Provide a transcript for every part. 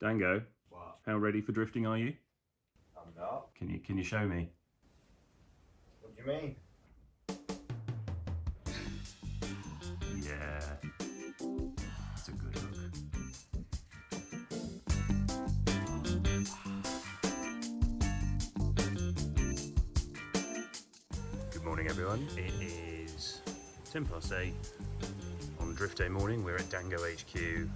Dango, What? how ready for drifting are you? I'm not. Can you show me? What do you mean? Yeah, it's a good look. Good morning, everyone. It is 8:10 on the drift day morning. We're at Dango HQ,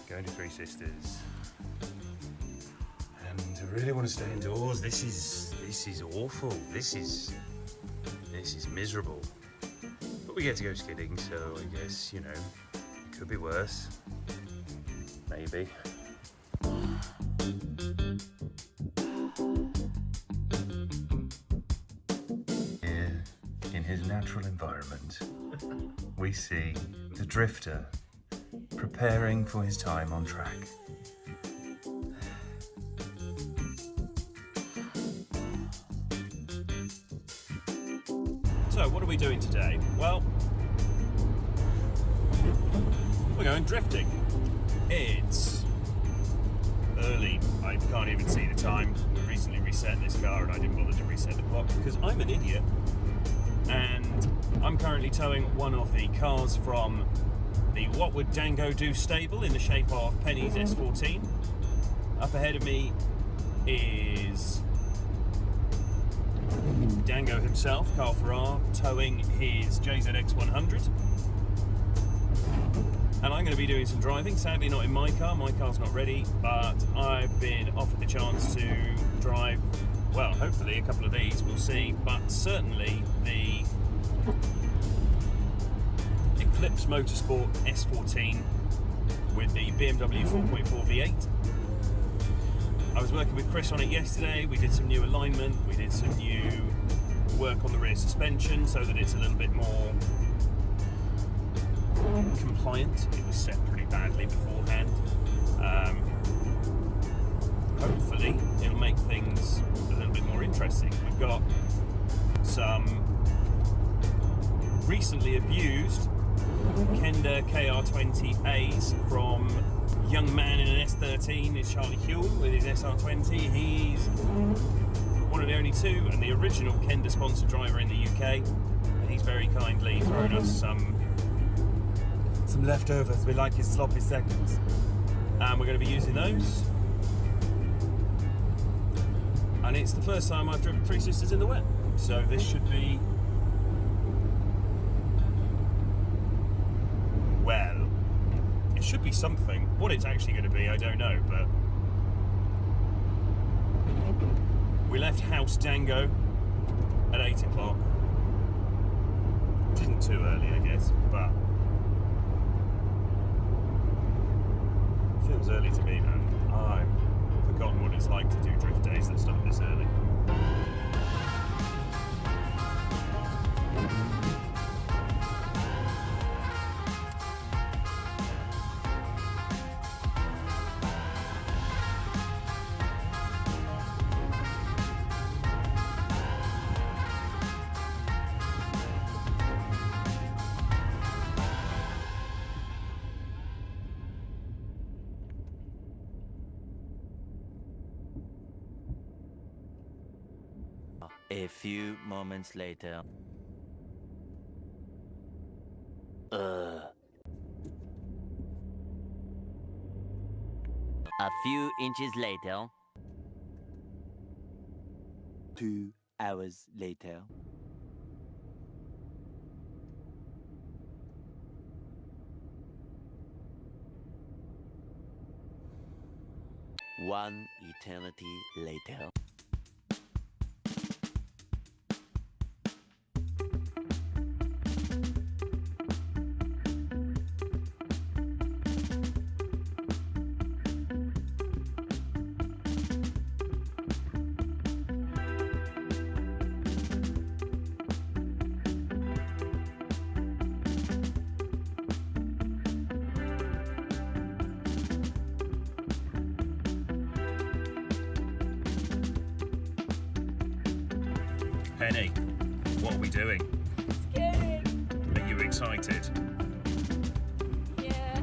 going to Three Sisters, and I really want to stay indoors. This is awful. This is miserable. But we get to go skidding, so I guess, you know, it could be worse. Maybe. Here, in his natural environment, we see the drifter preparing for his time on track. So, what are we doing today? Well, we're going drifting. It's early. I can't even see the time. We recently reset this car and I didn't bother to reset the clock because I'm an idiot. And I'm currently towing one of the cars from the Would Dango Do stable in the shape of Penny's S14. Up ahead of me is Dango himself, Karl Farrar, towing his JZX 100. And I'm going to be doing some driving, sadly not in my car's not ready, but I've been offered the chance to drive, well, hopefully a couple of these, we'll see, but certainly the Eclipse Motorsport S14 with the BMW 4.4 V8. I was working with Chris on it yesterday. We did some new alignment, we did some new work on the rear suspension so that it's a little bit more compliant. It was set pretty badly beforehand. Hopefully it'll make things a little bit more interesting. We've got some recently abused Kenda KR20As from young man in an S13 is Charlie Huell with his SR20. He's one of the only two and the original Kenda sponsored driver in the UK, and he's very kindly thrown us some leftovers. We like his sloppy seconds, and we're going to be using those. And it's the first time I've driven Three Sisters in the wet, so this should be, well, it should be something. What it's actually going to be, I don't know, but we left House Dango at 8 o'clock, which isn't too early, I guess, but feels early to me, man. I've forgotten what it's like to do drift days that start this early. A few moments later. A few inches later. 2 hours later. One eternity later. Penny, what are we doing? Skiing! Are you excited? Yeah.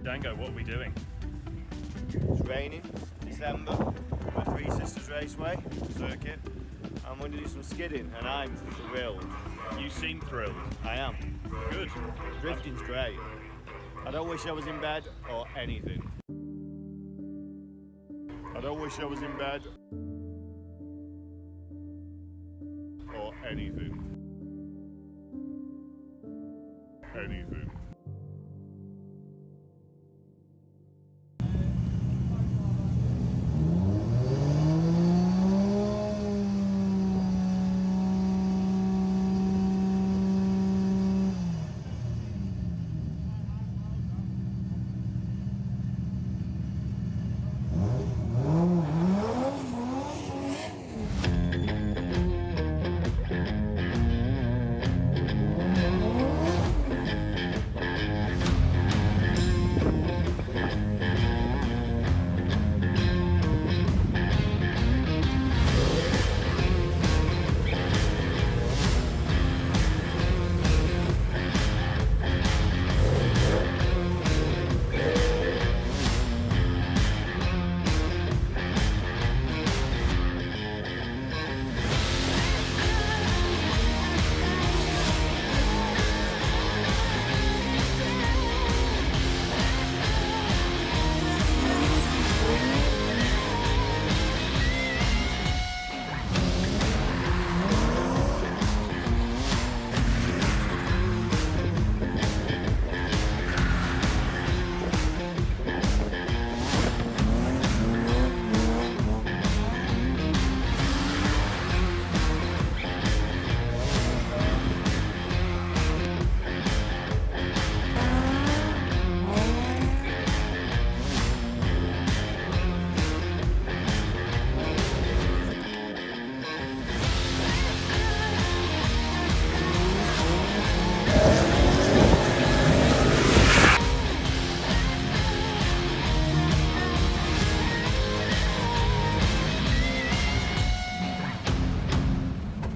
Would Dango, what are we doing? It's raining, December, we're Three Sisters Raceway circuit. I'm going to do some skidding and I'm thrilled. You seem thrilled. I am. Good. Drifting's great. I don't wish I was in bed or anything. I don't wish I was in bed or anything. Anything.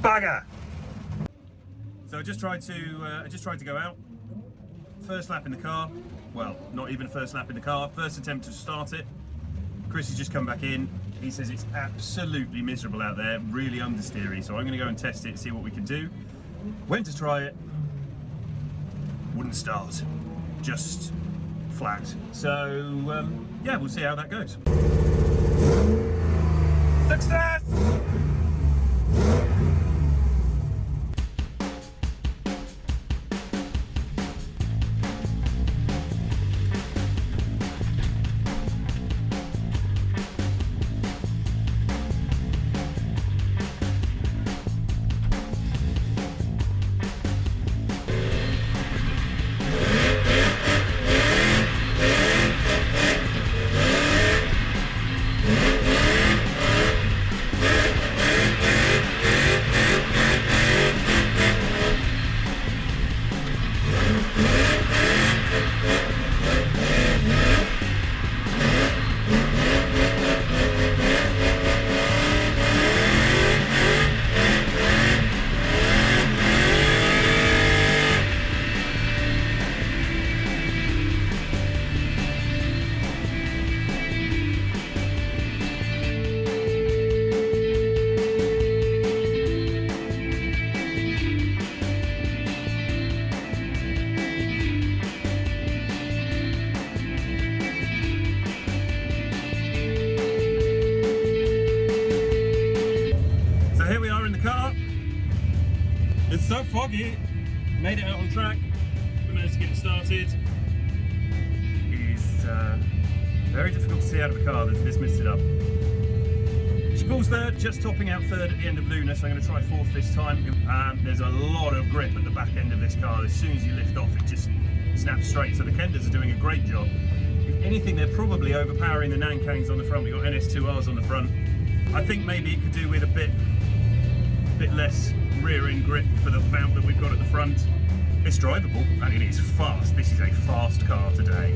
Bagger! So I just tried to go out. First lap in the car. Well, not even first lap in the car. First attempt to start it. Chris has just come back in. He says it's absolutely miserable out there, really understeery. So I'm going to go and test it, see what we can do. Went to try it. Wouldn't start. Just flat. So yeah, we'll see how that goes. Success! It's so foggy. Made it out on track. We managed to get it started. It's very difficult to see out of a car that's this misted up. She pulls third, just topping out third at the end of Luna, so I'm going to try fourth this time. There's a lot of grip at the back end of this car. As soon as you lift off, it just snaps straight. So the Kenders are doing a great job. If anything, they're probably overpowering the Nankangs on the front. We've got NS2Rs on the front. I think maybe it could do with a bit less rear end grip for the bout that we've got at the front. It's drivable and it is fast. This is a fast car today.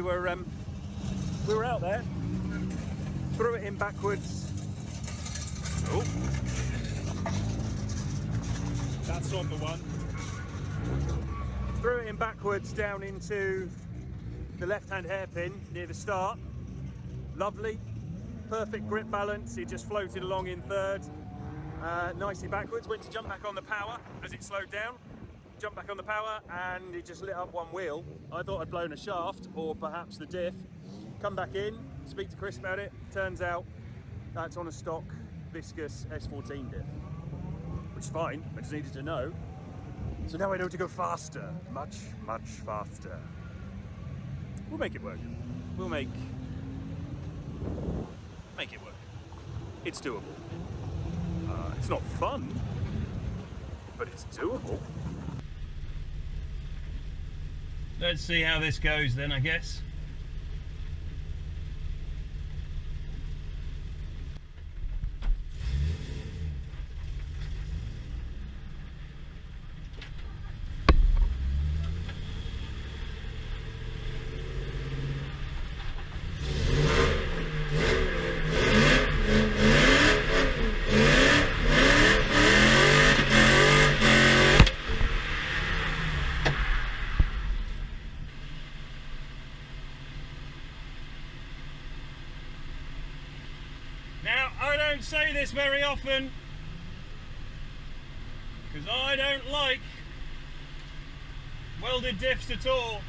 were out there, threw it in backwards. Oh, that's on the one. Threw it in backwards down into the left-hand hairpin near the start. Lovely, perfect grip balance. It just floated along in third, nicely backwards. Went to jump back on the power as it slowed down. Jumped back on the power and it just lit up one wheel. I thought I'd blown a shaft or perhaps the diff. Come back in, speak to Chris about it. Turns out that's on a stock viscous S14 diff, which is fine. I just needed to know. So now I know to go faster, much faster. We'll make it work. We'll make it work. It's doable. It's not fun, but it's doable. Let's see how this goes then, I guess. Now, I don't say this very often, because I don't like welded diffs at all.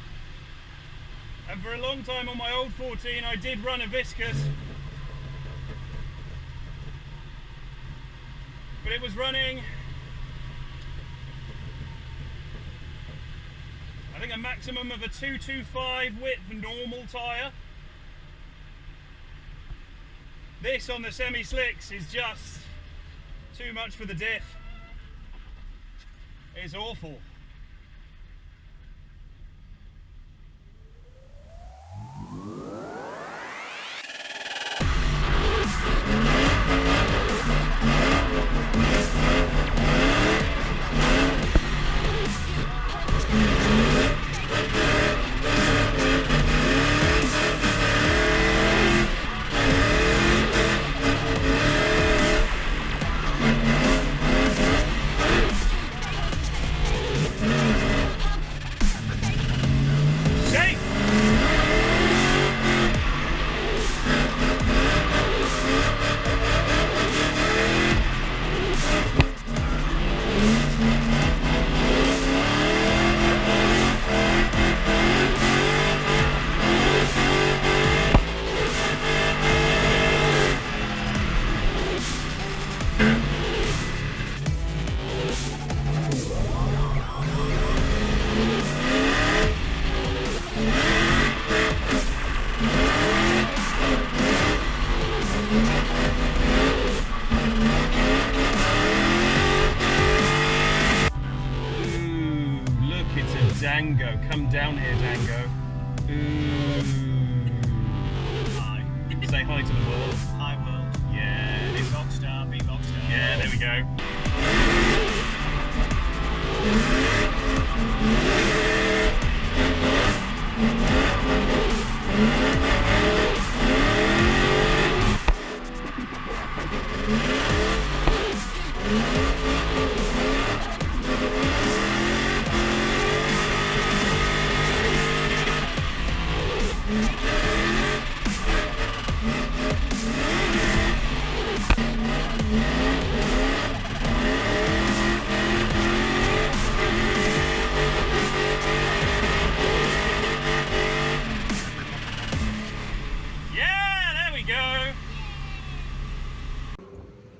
And for a long time on my old 14, I did run a viscous. But it was running, I think, a maximum of a 225 width normal tyre. This on the semi-slicks is just too much for the diff. It's awful. Dango, come down here, Dango. Ooh. Hi. Say hi to the world. Hi, world. Yeah. Big rockstar, big rockstar. Yeah, there we go.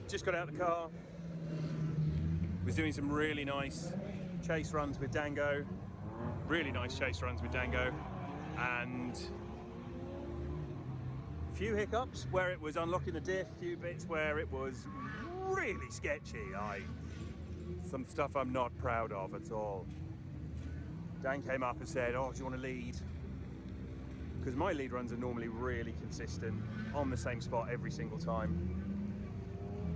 Just got out of the car, was doing some really nice chase runs with Dango, and a few hiccups where it was unlocking the diff, a few bits where it was really sketchy, some stuff I'm not proud of at all. Dan came up and said, oh, do you want to lead? Because my lead runs are normally really consistent, on the same spot every single time.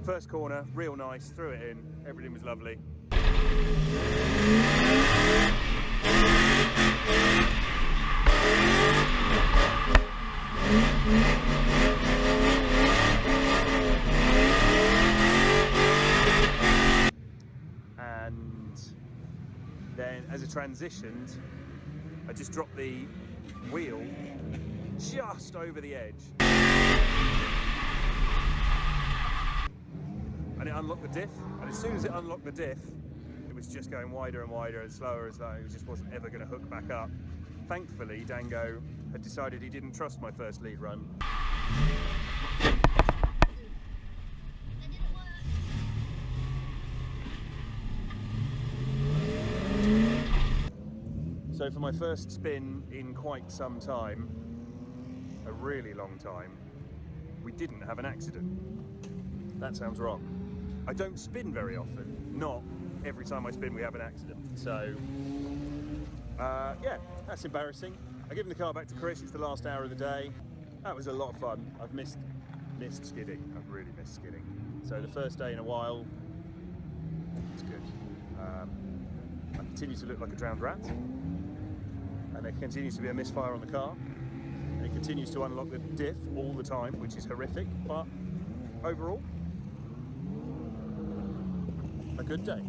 First corner, real nice, threw it in, everything was lovely. Then as it transitioned, I just dropped the wheel just over the edge. And it unlocked the diff, and as soon as it unlocked the diff, it was just going wider and wider and slower as though it just wasn't ever going to hook back up. Thankfully, Dango had decided he didn't trust my first lead run. So for my first spin in quite some time, a really long time, we didn't have an accident. That sounds wrong. I don't spin very often, not every time I spin we have an accident. So, yeah, that's embarrassing. I give the car back to Chris, it's the last hour of the day. That was a lot of fun. I've missed skidding, I've really missed skidding. So the first day in a while, it's good. I continue to look like a drowned rat, and there continues to be a misfire on the car, and it continues to unlock the diff all the time, which is horrific, but overall, a good day.